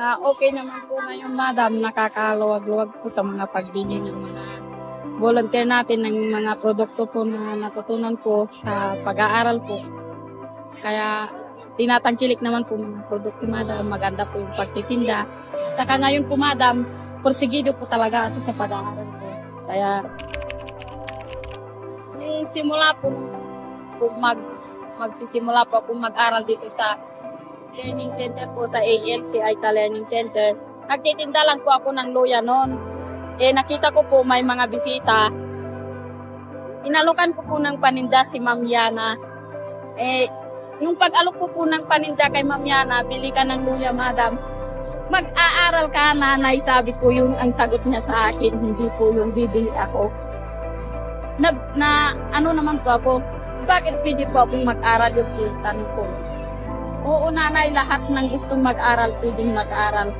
Okay naman po ngayon, madam. Nakakaluwag-luwag po sa mga pagbili ng mga volunteer natin ng mga produkto po na natutunan po sa pag-aaral po. Kaya tinatangkilik naman po mga produkto, madam. Maganda po yung pagtitinda. Saka ngayon po, madam, porsigido po talaga ako sa pag-aaral po. Kaya yung simula po, magsisimula po akong mag-aral dito sa Learning Center po sa ALC, Aita Learning Center. Nagtitinda lang po ako ng luya noon. Nakita ko po may mga bisita. Inalukan ko po ng paninda si Ma'am Yana. Yung pag-alok ko po ng paninda kay Ma'am Yana, bili ka ng luya, madam. Mag-aaral ka, nanay, sabi ko yung ang sagot niya sa akin, hindi po yung bibili ako. Ano naman po ako, bakit pwede po akong mag-aral yung tanong ko? Oo, nanay, lahat ng gustong mag-aral, pwedeng mag-aral.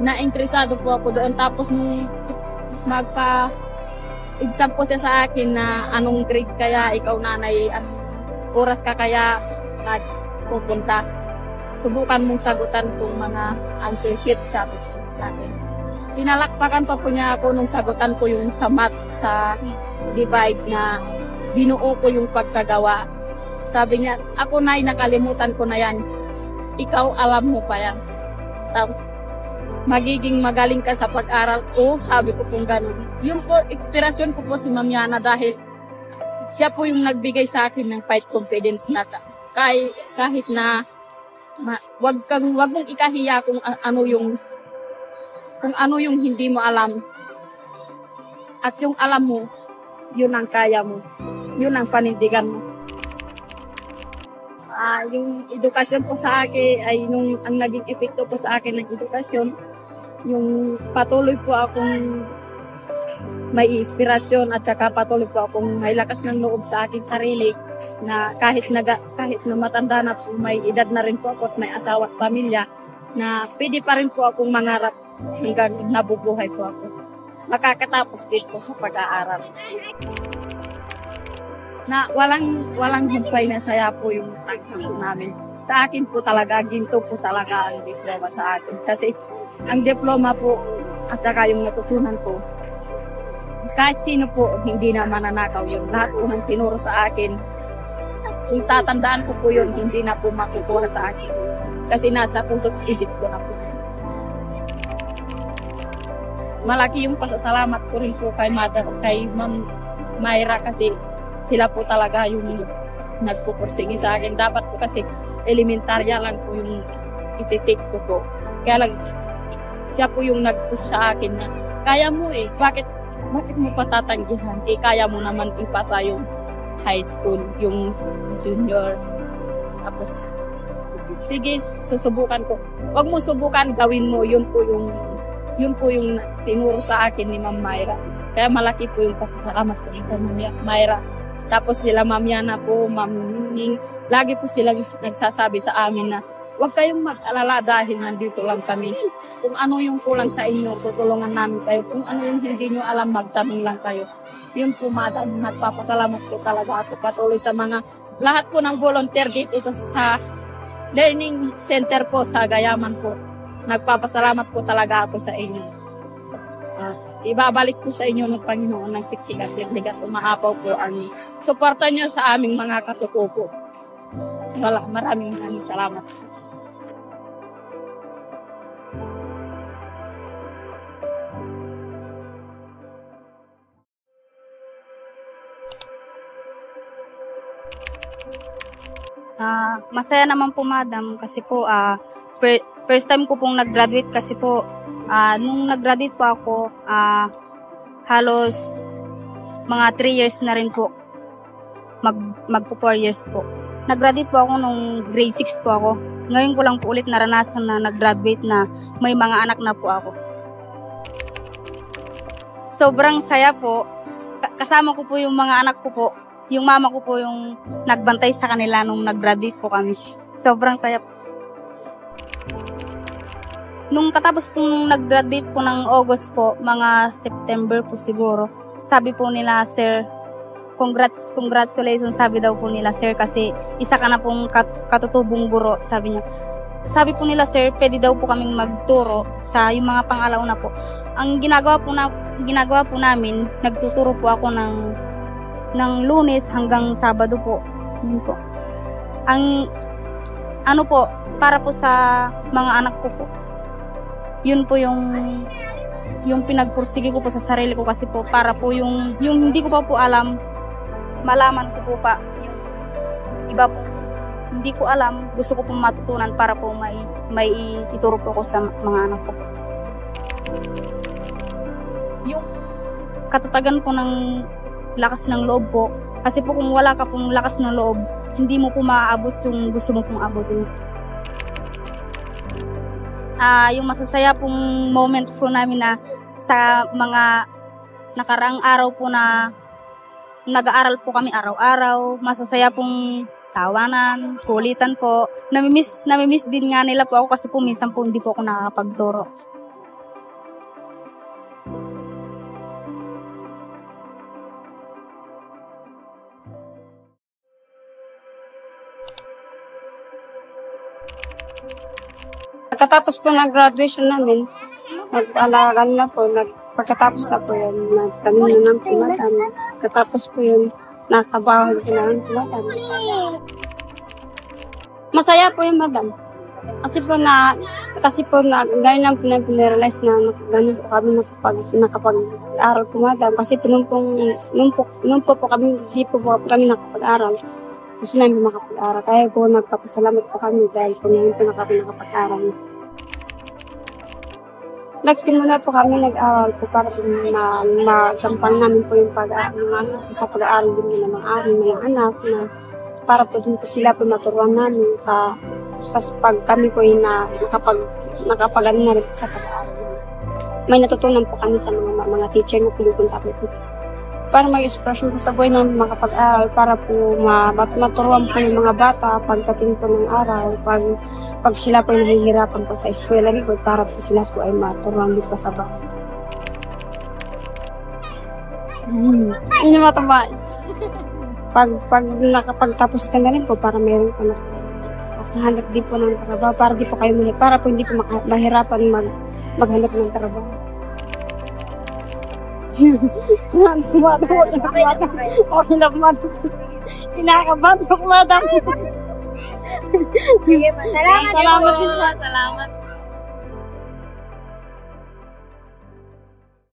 Na-interesado po ako doon. Tapos nung magpa-exam po siya sa akin na anong grade kaya ikaw, nanay, anong oras ka kaya pupunta. Subukan mong sagutan kung mga answer sheet, sabi ko sa akin. Pinalakpakan pa po niya ako nung sagutan ko yung sa math, sa divide na binuo ko yung pagkagawa. Sabi niya, ako, nay, nakalimutan ko na yan. Ikaw, alam mo pa yan. Tapos, magiging magaling ka sa pag-aral ko, sabi ko pong ganun. Yung po, inspirasyon ko po si Ma'am Yana dahil siya po yung nagbigay sa akin ng fight confidence na kahit na wag mong ikahiya kung ano yung hindi mo alam. At yung alam mo, yun ang kaya mo. Yun ang panindigan mo. Yung edukasyon po sa akin ay ang naging epekto po sa akin ng edukasyon, yung patuloy po akong may inspirasyon at saka patuloy po akong may lakas ng loob sa aking sarili na kahit na matanda na po, may edad na rin po ako at may asawa at pamilya, na pwede pa rin po akong mangarap hanggang nabubuhay po ako. Makakatapos din po sa pag-aaral. Na walang humpay na saya po yung tangkang namin. Sa akin po talaga, ginto po talaga ang diploma sa akin. Kasi ang diploma po at saka yung natutunan po, kahit sino po hindi na mananakaw yun. Lahat po ng tinuro sa akin, kung tatandaan ko po yun, hindi na po makukuha sa akin. Kasi nasa puso't isip ko na po. Malaki yung pasasalamat ko rin po kay Ma'am Mayra kasi sila po talaga yung nagpupursige sa akin. Dapat po kasi elementarya lang po yung ititik ko po. Kaya lang, siya po yung nag-push sa akin na, kaya mo bakit mo patatanggihan? Kaya mo naman ipasa yung high school, yung junior. Tapos, sige, susubukan ko. Huwag mo subukan, gawin mo. Yun po yung tinuro sa akin ni Ma'am Mayra. Kaya malaki po yung pasasalamat ko kay Ma'am Mayra. Tapos sila Ma'am Yana po, Ma'am Ning, lagi po sila nagsasabi sa amin na huwag kayong mag-alala dahil nandito lang kami. Kung ano yung kulang sa inyo, tutulungan namin kayo. Kung ano yung hindi nyo alam, magtanong lang kayo. Yun po, madam, nagpapasalamat po talaga ako patuloy sa mga lahat po ng volunteer dito sa Learning Center po sa Gayaman po. Nagpapasalamat po talaga ako sa inyo. Ibabalik po sa inyo ng Panginoon ng siksik at ligas. Umaapaw po ang suporta nyo sa aming mga katuko po. Maraming salamat. Masaya naman po, madam, kasi po first time ko pong nag-graduate kasi po nung nag-graduate po ako halos mga 3 years na rin po, magpo 4 years po. Nag-graduate po ako nung grade 6 po ako. Ngayon ko lang po ulit naranasan na nag-graduate na may mga anak na po ako. Sobrang saya po. Kasama ko po yung mga anak ko po. Yung mama ko po yung nagbantay sa kanila nung nag-graduate po kami. Sobrang saya po. Nung katapos pong nag-graduate po ng August po, mga September po siguro, sabi po nila, sir, congratulations, sabi daw po nila, sir, kasi isa ka na pong katutubong guro, sabi niya. sabi po nila, sir, pwede daw po kaming magturo sa yung mga pang-alauna po. Ang ginagawa po namin, nagtuturo po ako ng Lunes hanggang Sabado po. Yun po. Ang ano po, para po sa mga anak ko po. Yun po yung pinagpursige ko po sa sarili ko, kasi po para po yung hindi ko pa po alam, malaman ko po pa yung iba po. Hindi ko alam, gusto ko po matutunan para po may ituro po ko sa mga anak ko. Yung katatagan po ng lakas ng loob po, kasi po kung wala ka pong lakas ng loob, hindi mo po maaabot yung gusto mo pong abutin. Yung masasaya pong moment po namin na sa mga nakaraang araw po na nag-aaral po kami araw-araw, masasaya pong tawanan, kulitan po. Namimiss din nga nila po ako, kasi po minsan po hindi po ako nakakapagturo. Pagkatapos po ng graduation namin, nag-alagan na po, pagkatapos na po yun, nagtanong na ng madam. Pagkatapos po yun, nasa bahay ko na ng madam. Masaya po yung madam. Kasi po gano'n lang po na pinrealize na gano'n po kami nakapag-aral po madam. Kasi po nung po kami, hindi po kami nakapag-aral. Gusto namin makapag-aral. Kaya po nagpapasalamat po kami dahil po ngayon po na kami nakapag-aral. Nagsimula po kami nag-aral po para po magampang namin po yung pag-aaral sa pag-aaral din ng aming mga anak na para po din po sila po maturuan namin sa pag kami po yung nakapag-aral na rin sa pag-aaral. May natutunan po kami sa mga teacher na pinupunta po para mag-expression po sa buhay namin makapag-aral, para po maturuan po yung mga bata pagdating po ng araw, pag sila po nahihirapan po sa eskwela rin po, para po sila po ay maturuan dito sa bus. Hindi mataba. Pag nakapagtapos ka na rin po, para meron ka na hanap din po ng trabaho, para di po kayo para po hindi po mahirapan maghanap ng trabaho. Okay na kumadam. Kinakabahan po kumadam. Salamat. Salamat.